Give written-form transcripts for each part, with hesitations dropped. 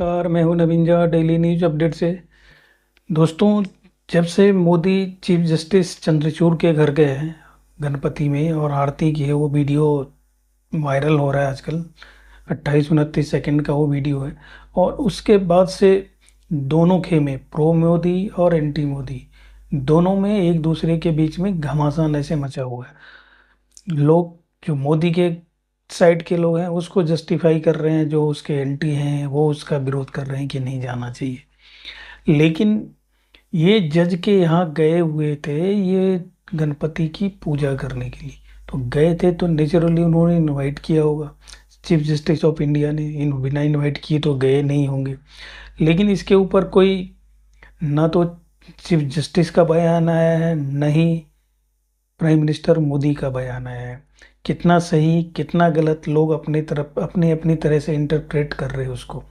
नमस्कार, मैं हूं नवीन झा डेली न्यूज अपडेट से। दोस्तों, जब से मोदी चीफ जस्टिस चंद्रचूड़ के घर गए हैं गणपति में और आरती की है, वो वीडियो वायरल हो रहा है आजकल। 28-29 सेकंड का वो वीडियो है। और उसके बाद से दोनों खेमे, प्रो मोदी और एंटी मोदी, दोनों में एक दूसरे के बीच में घमासान ऐसे मचा हुआ है। लोग जो मोदी के साइड के लोग हैं उसको जस्टिफाई कर रहे हैं, जो उसके एंटी हैं वो उसका विरोध कर रहे हैं कि नहीं जाना चाहिए। लेकिन ये जज के यहाँ गए हुए थे, ये गणपति की पूजा करने के लिए तो गए थे, तो नेचुरली उन्होंने इनवाइट किया होगा। चीफ जस्टिस ऑफ इंडिया ने इन बिना इनवाइट किए तो गए नहीं होंगे। लेकिन इसके ऊपर कोई ना तो चीफ जस्टिस का बयान आया है, न ही प्राइम मिनिस्टर मोदी का बयान आया है। कितना सही कितना गलत लोग अपने तरफ अपनी अपनी तरह से इंटरप्रेट कर रहे हैं उसको।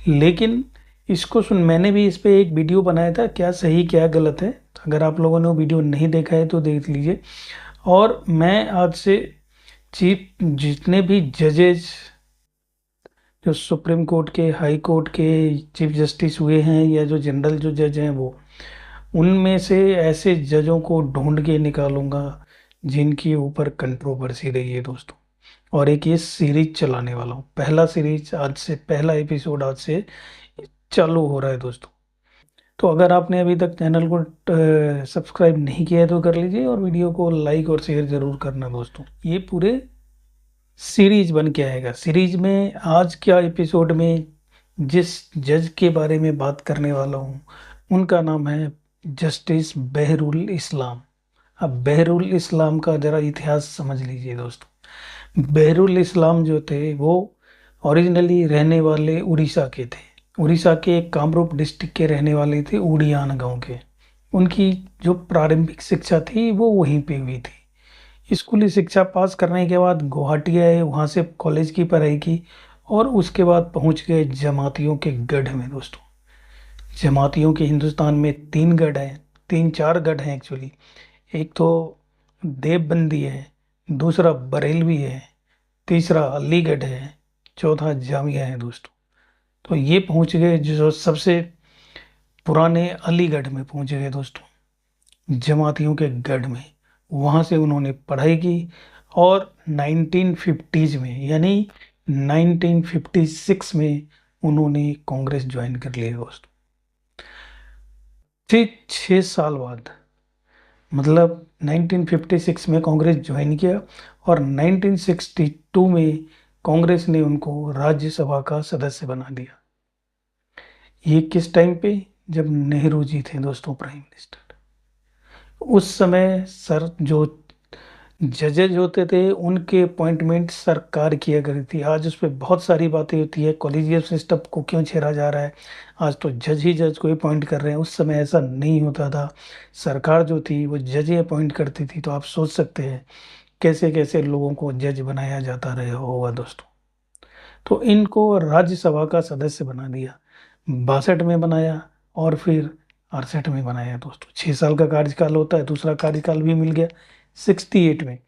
लेकिन इसको सुन, मैंने भी इस पे एक वीडियो बनाया था, क्या सही क्या गलत है। अगर आप लोगों ने वो वीडियो नहीं देखा है तो देख लीजिए। और मैं आज से चीफ जितने भी जजेस जो सुप्रीम कोर्ट के, हाई कोर्ट के चीफ जस्टिस हुए हैं, या जो जनरल जो जज हैं, वो उनमें से ऐसे जजों को ढूंढ के निकालूंगा जिनके ऊपर कंट्रोवर्सी रही है दोस्तों। और एक ये सीरीज चलाने वाला हूँ, पहला सीरीज आज से, पहला एपिसोड आज से चालू हो रहा है दोस्तों। तो अगर आपने अभी तक चैनल को सब्सक्राइब नहीं किया है तो कर लीजिए, और वीडियो को लाइक और शेयर जरूर करना दोस्तों। ये पूरे सीरीज बन के आएगा। सीरीज में आज क्या एपिसोड में जिस जज के बारे में बात करने वाला हूँ, उनका नाम है जस्टिस बहरुल इस्लाम। अब बहरुल इस्लाम का जरा इतिहास समझ लीजिए दोस्तों। बहरुल इस्लाम जो थे वो ओरिजिनली रहने वाले उड़ीसा के थे। उड़ीसा के कामरूप डिस्ट्रिक्ट के रहने वाले थे, उड़ियान गांव के। उनकी जो प्रारंभिक शिक्षा थी वो वहीं पे हुई थी। स्कूली शिक्षा पास करने के बाद गुवाहाटी आए, वहाँ से कॉलेज की पढ़ाई की, और उसके बाद पहुँच गए जमातियों के गढ़ में दोस्तों। जमातियों के हिंदुस्तान में तीन गढ़ हैं, तीन चार गढ़ हैं एक्चुअली। एक तो देवबंदी है, दूसरा बरेलवी है, तीसरा अलीगढ़ है, चौथा जामिया है दोस्तों। तो ये पहुंच गए जो सबसे पुराने अलीगढ़ में पहुंच गए दोस्तों, जमातियों के गढ़ में। वहाँ से उन्होंने पढ़ाई की, और 1950s में, यानी 1956 में उन्होंने कांग्रेस ज्वाइन कर लिया दोस्तों। फिर 6 साल बाद, मतलब 1956 में कांग्रेस ज्वाइन किया, और 1962 में कांग्रेस ने उनको राज्यसभा का सदस्य बना दिया। ये किस टाइम पे? जब नेहरू जी थे दोस्तों प्राइम मिनिस्टर। उस समय सर जो जजेज होते थे उनके अपॉइंटमेंट सरकार किया करती थी। आज उस पर बहुत सारी बातें होती है, कॉलेजियम सिस्टम को क्यों छेड़ा जा रहा है, आज तो जज ही जज को अपॉइंट कर रहे हैं। उस समय ऐसा नहीं होता था, सरकार जो थी वो जज ही अपॉइंट करती थी। तो आप सोच सकते हैं कैसे कैसे लोगों को जज बनाया जाता रहे होगा दोस्तों। तो इनको राज्यसभा का सदस्य बना दिया, 62 में बनाया, और फिर 68 में बनाया दोस्तों। 6 साल का कार्यकाल होता है, दूसरा कार्यकाल भी मिल गया 68 में।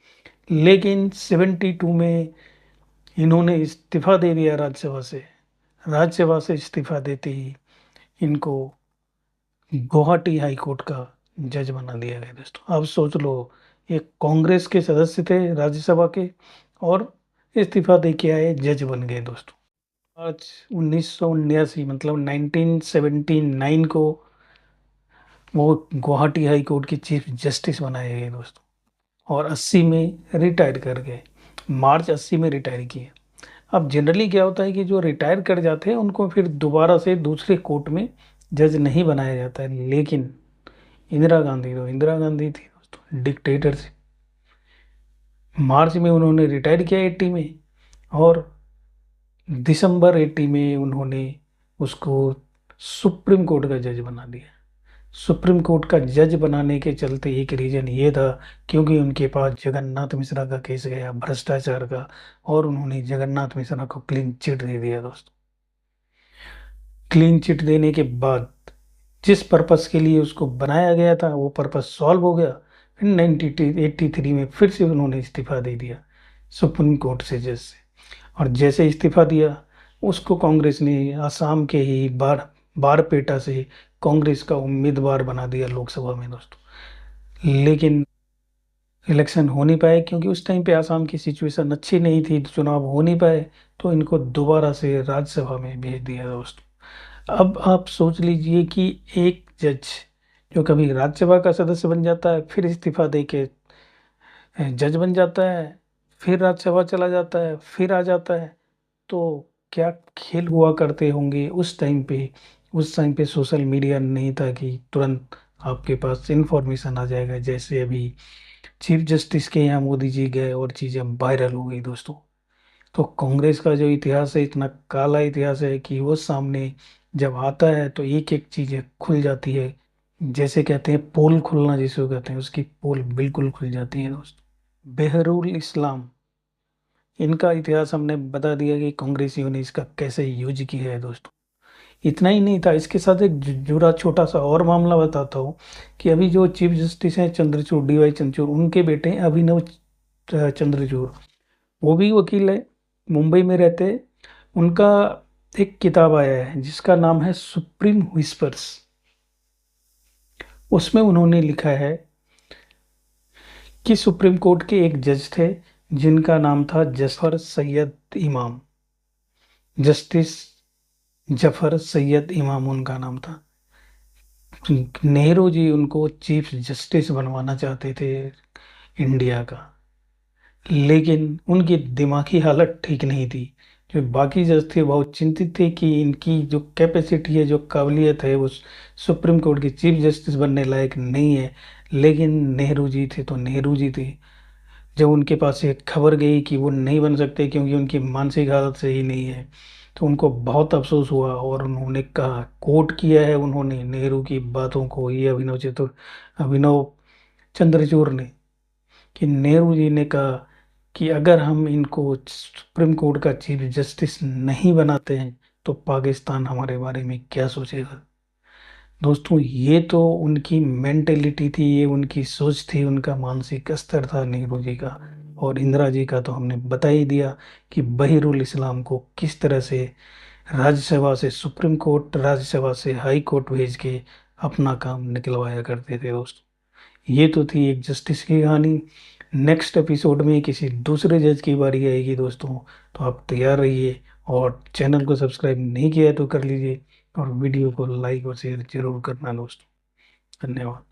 लेकिन 72 में इन्होंने इस्तीफा दे दिया राज्यसभा से। राज्यसभा से इस्तीफा देते ही इनको गुवाहाटी हाई कोर्ट का जज बना दिया गया दोस्तों। अब सोच लो, एक कांग्रेस के सदस्य थे राज्यसभा के, और इस्तीफा दे के आए, जज बन गए दोस्तों। आज 1979, मतलब 1979 को वो गुवाहाटी हाई कोर्ट के चीफ जस्टिस बनाए गए दोस्तों, और 80 में रिटायर कर गए। मार्च 80 में रिटायर किए। अब जनरली क्या होता है कि जो रिटायर कर जाते हैं उनको फिर दोबारा से दूसरे कोर्ट में जज नहीं बनाया जाता है। लेकिन इंदिरा गांधी, तो इंदिरा गांधी थी दोस्तों डिक्टेटर से। मार्च में उन्होंने रिटायर किया 80 में, और दिसंबर 80 में उन्होंने उसको सुप्रीम कोर्ट का जज बना दिया। सुप्रीम कोर्ट का जज बनाने के चलते एक रीजन ये था, क्योंकि उनके पास जगन्नाथ मिश्रा का केस गया भ्रष्टाचार का, और उन्होंने जगन्नाथ मिश्रा को क्लीन चिट दे दिया दोस्तों। क्लीन चिट देने के बाद जिस पर्पस के लिए उसको बनाया गया था वो पर्पस सॉल्व हो गया। फिर 1983 में फिर से उन्होंने इस्तीफा दे दिया सुप्रीम कोर्ट से जज से। और जैसे इस्तीफा दिया उसको कांग्रेस ने असम के ही बारपेटा से कांग्रेस का उम्मीदवार बना दिया लोकसभा में दोस्तों। लेकिन इलेक्शन हो नहीं पाए क्योंकि उस टाइम पे आसाम की सिचुएशन अच्छी नहीं थी, तो चुनाव हो नहीं पाए। तो इनको दोबारा से राज्यसभा में भेज दिया दोस्तों। अब आप सोच लीजिए कि एक जज जो कभी राज्यसभा का सदस्य बन जाता है, फिर इस्तीफा दे के जज बन जाता है, फिर राज्यसभा चला जाता है, फिर आ जाता है। तो क्या खेल हुआ करते होंगे उस टाइम पे। उस टाइम पे सोशल मीडिया नहीं था कि तुरंत आपके पास इंफॉर्मेशन आ जाएगा, जैसे अभी चीफ जस्टिस के यहाँ मोदी जी गए और चीजें वायरल हो गई दोस्तों। तो कांग्रेस का जो इतिहास है, इतना काला इतिहास है कि वो सामने जब आता है तो एक एक चीजें खुल जाती है। जैसे कहते हैं पोल खुलना, जिसको कहते हैं, उसकी पोल बिल्कुल खुल जाती है दोस्तों। बेहरुल इस्लाम, इनका इतिहास हमने बता दिया कि कांग्रेसियों ने इसका कैसे यूज किया है दोस्तों। इतना ही नहीं था, इसके साथ एक जुड़ा छोटा सा और मामला बताता हूँ कि अभी जो चीफ जस्टिस हैं चंद्रचूड़, डीवाई चंद्रचूड़, उनके बेटे हैं अभिनव चंद्रचूड़। वो भी वकील है, मुंबई में रहते हैं। उनका एक किताब आया है जिसका नाम है सुप्रीम व्हिस्पर्स। उसमें उन्होंने लिखा है कि सुप्रीम कोर्ट के एक जज थे जिनका नाम था जफर सैयद इमाम। जस्टिस जफर सैयद इमाम उनका नाम था। नेहरू जी उनको चीफ जस्टिस बनवाना चाहते थे इंडिया का, लेकिन उनकी दिमागी हालत ठीक नहीं थी। जो बाकी जज थे बहुत चिंतित थे कि इनकी जो कैपेसिटी है, जो काबिलियत है, वो सुप्रीम कोर्ट के चीफ जस्टिस बनने लायक नहीं है। लेकिन नेहरू जी थे तो नेहरू जी थे। जब उनके पास ये खबर गई कि वो नहीं बन सकते क्योंकि उनकी मानसिक हालत सही नहीं है, तो उनको बहुत अफसोस हुआ और उन्होंने कहा, कोट किया है उन्होंने नेहरू की बातों को, ये अभिनव चंद्रचूड़ ने, कि नेहरू जी ने कहा कि अगर हम इनको सुप्रीम कोर्ट का चीफ जस्टिस नहीं बनाते हैं तो पाकिस्तान हमारे बारे में क्या सोचेगा। दोस्तों, ये तो उनकी मेंटेलिटी थी, ये उनकी सोच थी, उनका मानसिक स्तर था नेहरू जी का। और इंदिरा जी का तो हमने बता ही दिया कि बहिरुल इस्लाम को किस तरह से राज्यसभा से सुप्रीम कोर्ट, राज्यसभा से हाई कोर्ट भेज के अपना काम निकलवाया करते थे दोस्तों। ये तो थी एक जस्टिस की कहानी। नेक्स्ट एपिसोड में किसी दूसरे जज की बारी आएगी दोस्तों, तो आप तैयार रहिए। और चैनल को सब्सक्राइब नहीं किया है तो कर लीजिए, और वीडियो को लाइक और शेयर जरूर करना दोस्तों। धन्यवाद।